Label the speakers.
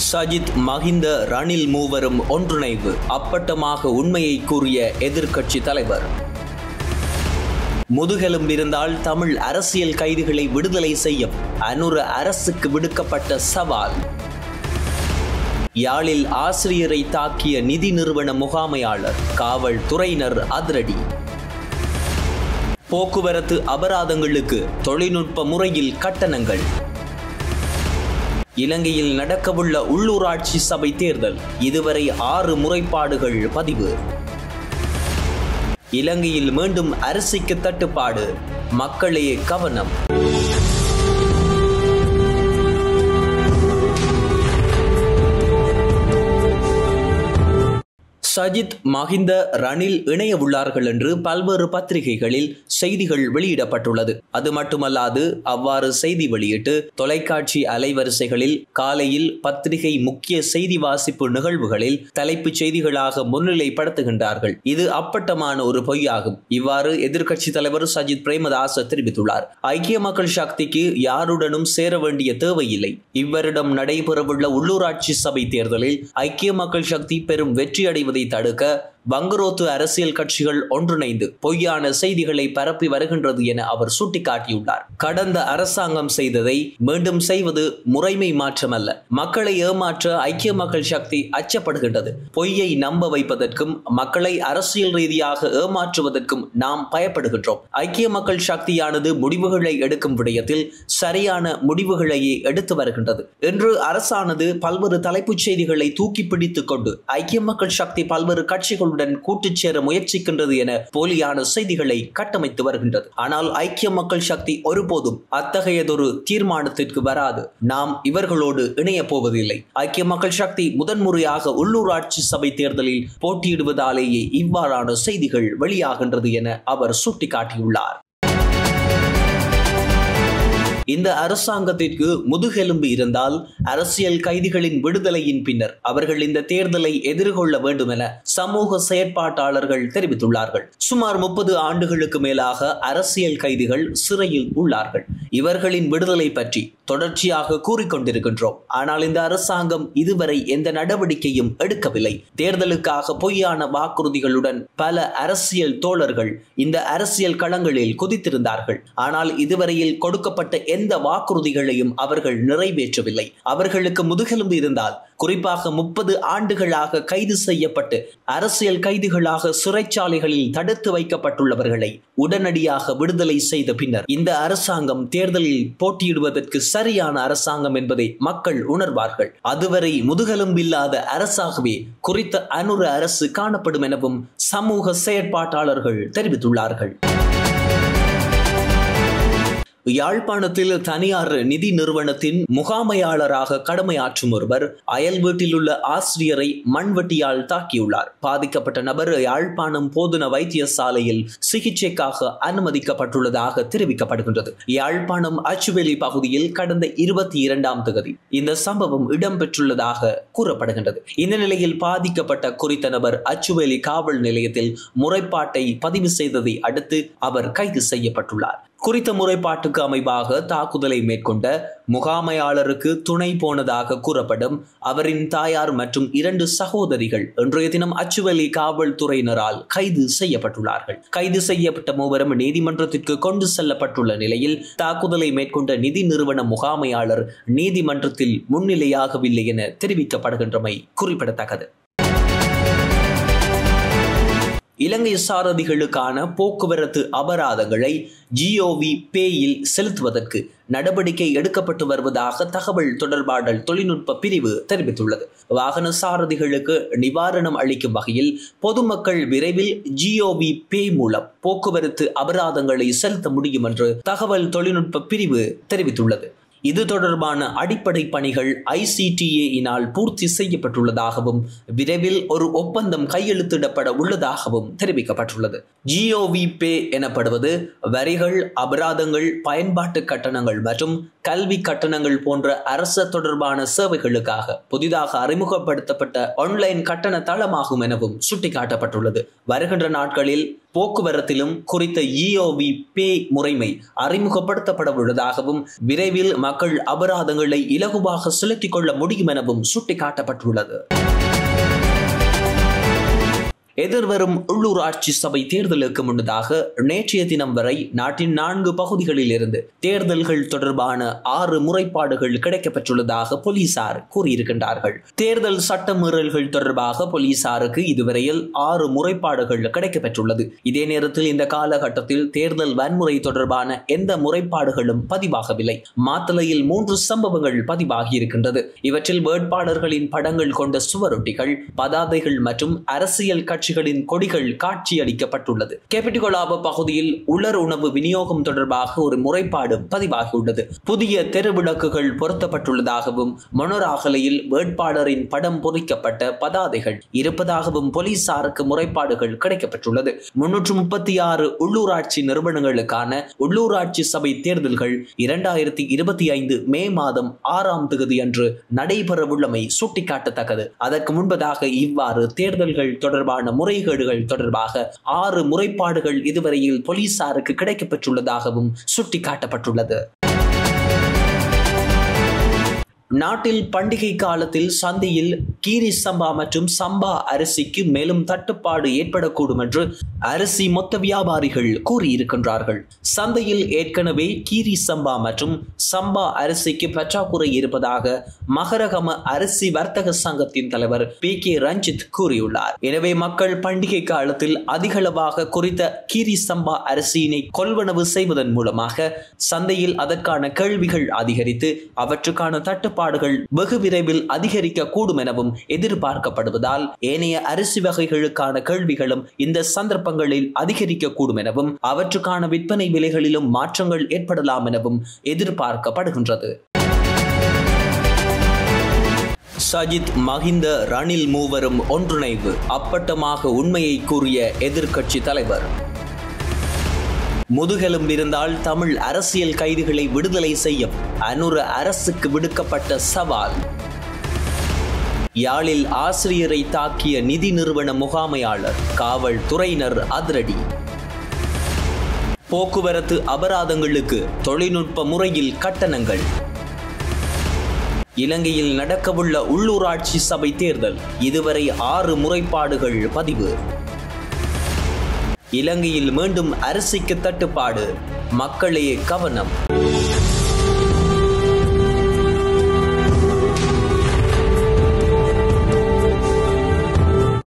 Speaker 1: சஜித் மஹிந்த ரணில் மூவரும் ஒன்றிணைவு அப்பட்டமாக உண்மையை கூறிய எதிர்க்கட்சி தலைவர். முதுகெலும்பிருந்தால் தமிழ் அரசியல் கைதிகளை விடுதலை செய்யும் அனுர அரசுக்கு விடுக்கப்பட்ட சவால். யாழில் ஆசிரியரை தாக்கிய நிதி நிறுவன முகாமையாளர், காவல்துறையினர் அதிரடி. போக்குவரத்து அபராதங்களுக்கு தொழில்நுட்ப முறையில் கட்டணங்கள். இலங்கையில் நடக்கவுள்ள உள்ளூராட்சி சபை தேர்தல், இதுவரை 6 முறைப்பாடுகள் பதிவு. இலங்கையில் மீண்டும் அரிசிக்கு தட்டுப்பாடு, மக்களே கவனம். சஜித் மஹிந்த ரணில் இணைய உள்ளார்கள் என்று பல்வேறு பத்திரிகைகளில் செய்திகள் வெளியிடப்பட்டுள்ளது. அது மட்டுமல்லாது அவ்வாறு செய்தி வெளியிட்டு தொலைக்காட்சி அலைவரிசைகளில் காலையில் பத்திரிகை முக்கிய செய்தி வாசிப்பு நிகழ்வுகளில் தலைப்புச் செய்திகளாக முன்னிலைப்படுத்துகின்றார்கள். இது அப்பட்டமான ஒரு பொய்யாகும். இவ்வாறு எதிர்க்கட்சி தலைவர் சஜித் பிரேமதாச தெரிவித்துள்ளார். ஐக்கிய மக்கள் சக்திக்கு யாருடனும் சேர வேண்டிய தேவையில்லை. இவ்வருடம் நடைபெறவுள்ள உள்ளூராட்சி சபை தேர்தலில் ஐக்கிய மக்கள் சக்தி பெரும் வெற்றி அடைவதை தடுக்க வங்குரோத்து அரசியல் கட்சிகள் ஒன்றிணைந்து பொய்யான செய்திகளை பரப்பி வருகின்றது என அவர் சுட்டிக்காட்டியுள்ளார். கடந்த அரசாங்கம் செய்ததை மீண்டும் செய்வது முறைமை மாற்றமல்ல. மக்களை ஏமாற்ற ஐக்கிய மக்கள் சக்தி அச்சப்படுகின்றது. பொய்யை நம்ப வைப்பதற்கும் மக்களை அரசியல் ரீதியாக ஏமாற்றுவதற்கும் நாம் பயப்படுகின்றோம். ஐக்கிய மக்கள் சக்தியானது முடிவுகளை எடுக்கும் விடயத்தில் சரியான முடிவுகளையே எடுத்து வருகின்றது என்று அரசானது பல்வேறு தலைப்புச் செய்திகளை தூக்கி பிடித்துக் கொண்டு ஐக்கிய மக்கள் சக்தி பல்வேறு கட்சிகளுடன் கூட்டு சேர முயற்சிக்கின்றது என போலியான செய்திகளை கட்டமைத்து வருகின்றது. ஆனால் ஐக்கிய மக்கள் சக்தி ஒருபோதும் அத்தகையதொரு தீர்மானத்திற்கு வராது. நாம் இவர்களோடு இணைய போவதில்லை. ஐக்கிய மக்கள் சக்தி முதன்முறையாக உள்ளூராட்சி சபை தேர்தலில் போட்டியிடுவதாலேயே இவ்வாறான செய்திகள் வெளியாகின்றது என அவர் சுட்டிக்காட்டியுள்ளார். இந்த அரசாங்கத்திற்கு முதுகெலும்பு இருந்தால் அரசியல் கைதிகளின் விடுதலையின் பின்னர் அவர்கள் இந்த தேர்தலை எதிர்கொள்ள வேண்டும் என சமூக செயற்பாட்டாளர்கள் தெரிவித்துள்ளார்கள். சுமார் 30 ஆண்டுகளுக்கு மேலாக அரசியல் கைதிகள் சிறையில் உள்ளார்கள். இவர்களின் விடுதலை பற்றி தொடர்ச்சியாக கூறிக்கொண்டிருக்கின்றோம். ஆனால் இந்த அரசாங்கம் இதுவரை எந்த நடவடிக்கையும் எடுக்கவில்லை. தேர்தலுக்காக பொய்யான வாக்குறுதிகளுடன் பல அரசியல் தோழர்கள் இந்த அரசியல் களங்களில் குதித்திருந்தார்கள். ஆனால் இதுவரையில் கொடுக்கப்பட்ட எந்த வாக்குறுதிகளையும் அவர்கள் நிறைவேற்றவில்லை. அவர்களுக்கு முதுகெலும்பு இருந்தால் குறிப்பாக 30 ஆண்டுகளாக கைது செய்யப்பட்டு அரசியல் கைதிகளாக சிறைச்சாலைகளில் தடுத்து வைக்கப்பட்டுள்ளவர்களை உடனடியாக விடுதலை செய்த பின்னர் இந்த அரசாங்கம் தேர்தலில் போட்டியிடுவதற்கு சரியான அரசாங்கம் என்பதை மக்கள் உணர்வார்கள். அதுவரை முதுகெலும்பில்லாத அரசாகவே குறித்த அனுர அரசு காணப்படும் எனவும் சமூக செயற்பாட்டாளர்கள் தெரிவித்துள்ளார்கள். யாழ்ப்பாணத்தில் தனியார் நிதி நிறுவனத்தின் முகாமையாளராக கடமையாற்றும் ஒருவர் அயல் வீட்டில் உள்ள ஆசிரியரை மண்வெட்டியால் தாக்கியுள்ளார். பாதிக்கப்பட்ட நபர் யாழ்ப்பாணம் போதனா வைத்தியசாலையில் சிகிச்சைக்காக அனுமதிக்கப்பட்டுள்ளதாக தெரிவிக்கப்படுகின்றது. யாழ்ப்பாணம் அச்சுவேலி பகுதியில் கடந்த 22ஆம் தேதி இந்த சம்பவம் இடம்பெற்றுள்ளதாக கூறப்படுகின்றது. இந்த நிலையில் பாதிக்கப்பட்ட குறித்த நபர் அச்சுவேலி காவல் நிலையத்தில் முறைப்பாட்டை பதிவு செய்ததை அடுத்து அவர் கைது செய்யப்பட்டுள்ளார். குறித்த முறைப்பாட்டுக்கு அமைவாக தாக்குதலை மேற்கொண்ட முகாமையாளருக்கு துணை போனதாக கூறப்படும் அவரின் தாயார் மற்றும் 2 சகோதரிகள் இன்றைய தினம் அச்சுவேலி காவல்துறையினரால் கைது செய்யப்பட்டுள்ளார்கள். கைது செய்யப்பட்ட மூவரும் நீதிமன்றத்திற்கு கொண்டு செல்லப்பட்டுள்ள நிலையில் தாக்குதலை மேற்கொண்ட நிதி நிறுவன முகாமையாளர் நீதிமன்றத்தில் முன்னிலையாகவில்லை என தெரிவிக்கப்படுகின்றமை குறிப்பிடத்தக்கது. இலங்கை சாரதிகளுக்கான போக்குவரத்து அபராதங்களை ஜிஓவி பேயில் செலுத்துவதற்கு நடவடிக்கை எடுக்கப்பட்டு வருவதாக தகவல் தொடர்பாடல் தொழில்நுட்ப பிரிவு தெரிவித்துள்ளது. வாகன சாரதிகளுக்கு நிவாரணம் அளிக்கும் வகையில் பொதுமக்கள் விரைவில் ஜிஓவி பே மூலம் போக்குவரத்து அபராதங்களை செலுத்த முடியும் என்று தகவல் தொழில்நுட்ப பிரிவு தெரிவித்துள்ளது. இது தொடர்பான அடிப்படை பணிகள் ICTA-இனால் பூர்த்தி செய்யப்பட்டுள்ளதாகவும் விரைவில் ஒரு ஒப்பந்தம் கையெழுத்திடப்பட உள்ளதாகவும் தெரிவிக்கப்பட்டுள்ளது. ஜிஓவி பே எனப்படுவது வரிகள், அபராதங்கள், பயன்பாட்டு கட்டணங்கள் மற்றும் கல்வி கட்டணங்கள் போன்ற அரசு தொடர்பான சேவைகளுக்காக புதிதாக அறிமுகப்படுத்தப்பட்ட ஆன்லைன் கட்டண தளமாகும் எனவும் சுட்டிக்காட்டப்பட்டுள்ளது. வருகின்ற நாட்களில் போக்குவரத்திலும் குறித்த EOV பே முறைமை அறிமுகப்படுத்தப்பட உள்ளதாகவும் விரைவில் மக்கள் அபராதங்களை இலகுவாக செலுத்திக் கொள்ள முடியும் எனவும் சுட்டிக்காட்டப்பட்டுள்ளது. எதிர்வரும் உள்ளூராட்சி சபை தேர்தலுக்கு முன்னதாக நேற்றைய தினம் வரை நாட்டின் 4 பகுதிகளில் இருந்து தேர்தல்கள் தொடர்பான 6 முறைப்பாடுகள் கிடைக்கப்பெற்றுள்ளதாக போலீசார் கூறியிருக்கின்றார்கள். தேர்தல் சட்டமீறல்கள் தொடர்பாக போலீசாருக்கு இதுவரையில் 6 முறைப்பாடுகள் கிடைக்கப்பெற்றுள்ளது. இதே நேரத்தில் இந்த காலகட்டத்தில் தேர்தல் வன்முறை தொடர்பான எந்த முறைப்பாடுகளும் பதிவாகவில்லை. மாத்தளையில் 3 சம்பவங்கள் பதிவாகி இருக்கின்றது. இவற்றில் வேட்பாளர்களின் படங்கள் கொண்ட சுவரொட்டிகள், பதாதைகள் மற்றும் அரசியல் கட்சிகளின் கொடிகள் காட்சியளிக்கப்பட்டுள்ளது. கேபிட்டிகொலாப பகுதியில் உலர் உணவு விநியோகம் தொடர்பாக ஒரு முறைப்பாடு பதிவாகியுள்ளது. புதிய தெருவிளக்குகள் பொருத்தப்பட்டுள்ளதாகவும் மொனராகலையில் வேட்பாளரின் படம் பொறிக்கப்பட்ட பதாதைகள் இருப்பதாகவும் போலீசாருக்கு முறைப்பாடுகள் கிடைக்கப்பெற்றுள்ளது. 336 உள்ளூராட்சி நிறுவனங்களுக்கான உள்ளூராட்சி சபை தேர்தல்கள் 2025 மே மாதம் 6ஆம் தேதி அன்று நடைபெறவுள்ளமை சுட்டிக்காட்டத்தக்கது. அதற்கு முன்பதாக இவ்வாறு தேர்தல்கள் தொடர்பான முறைகேடுகள் தொடர்பாக 6 முறைப்பாடுகள் இதுவரையில் போலீசாருக்கு கிடைக்கப்பெற்றுள்ளதாகவும் சுட்டிக்காட்டப்பட்டுள்ளது. நாட்டில் பண்டிகை காலத்தில் சந்தையில் கீரி சம்பா மற்றும் சம்பா அரிசிக்கு மேலும் தட்டுப்பாடு ஏற்படக்கூடும் என்று அரிசி மொத்த வியாபாரிகள் கூறியிருக்கின்றார்கள். சந்தையில் ஏற்கனவே கீரி சம்பா மற்றும் சம்பா அரிசிக்கு பற்றாக்குறை இருப்பதாக மகரகம அரிசி வர்த்தக சங்கத்தின் தலைவர் PK ரஞ்சித் கூறியுள்ளார். எனவே மக்கள் பண்டிகை காலத்தில் அதிகளவாக குறித்த கீரி சம்பா அரிசியினை கொள்வனவு செய்வதன் மூலமாக சந்தையில் அதற்கான கேள்விகள் அதிகரித்து அவற்றுக்கான தட்டுப்பாடுகள் வெகு விரைவில் அதிகரிக்க கூடும் எனவும் எதிர்பார்க்கப்படுவதால் ஏனைய அரிசி வகைகளுக்கான கேள்விகளும் இந்த சந்தர்ப்பங்களில் அதிகரிக்க கூடும் எனவும் அவற்றுக்கான விற்பனை விலைகளிலும் மாற்றங்கள் ஏற்படலாம் எனவும் எதிர்பார்க்கப்படுகின்றது. சஜித், மஹிந்த, ரணில் மூவரும் ஒன்றிணைவு அப்பட்டமாக உண்மையை கூறிய எதிர்க்கட்சி தலைவர். முதுகெலும் இருந்தால் தமிழ் அரசியல் கைதிகளை விடுதலை செய்யும் அனுர அரசுக்கு விடுக்கப்பட்ட சவால். யாழில் ஆசிரியரை தாக்கிய நிதி நிறுவன முகாமையாளர், காவல்துறையினர் அதிரடி. போக்குவரத்து அபராதங்களுக்கு தொழில்நுட்ப முறையில் கட்டணங்கள். இலங்கையில் நடக்கவுள்ள உள்ளூராட்சி சபை தேர்தல் இதுவரை 6 முறைப்பாடுகள் பதிவு. இலங்கையில் மீண்டும் அரிசிக்கு தட்டுப்பாடு, மக்களே கவனம்.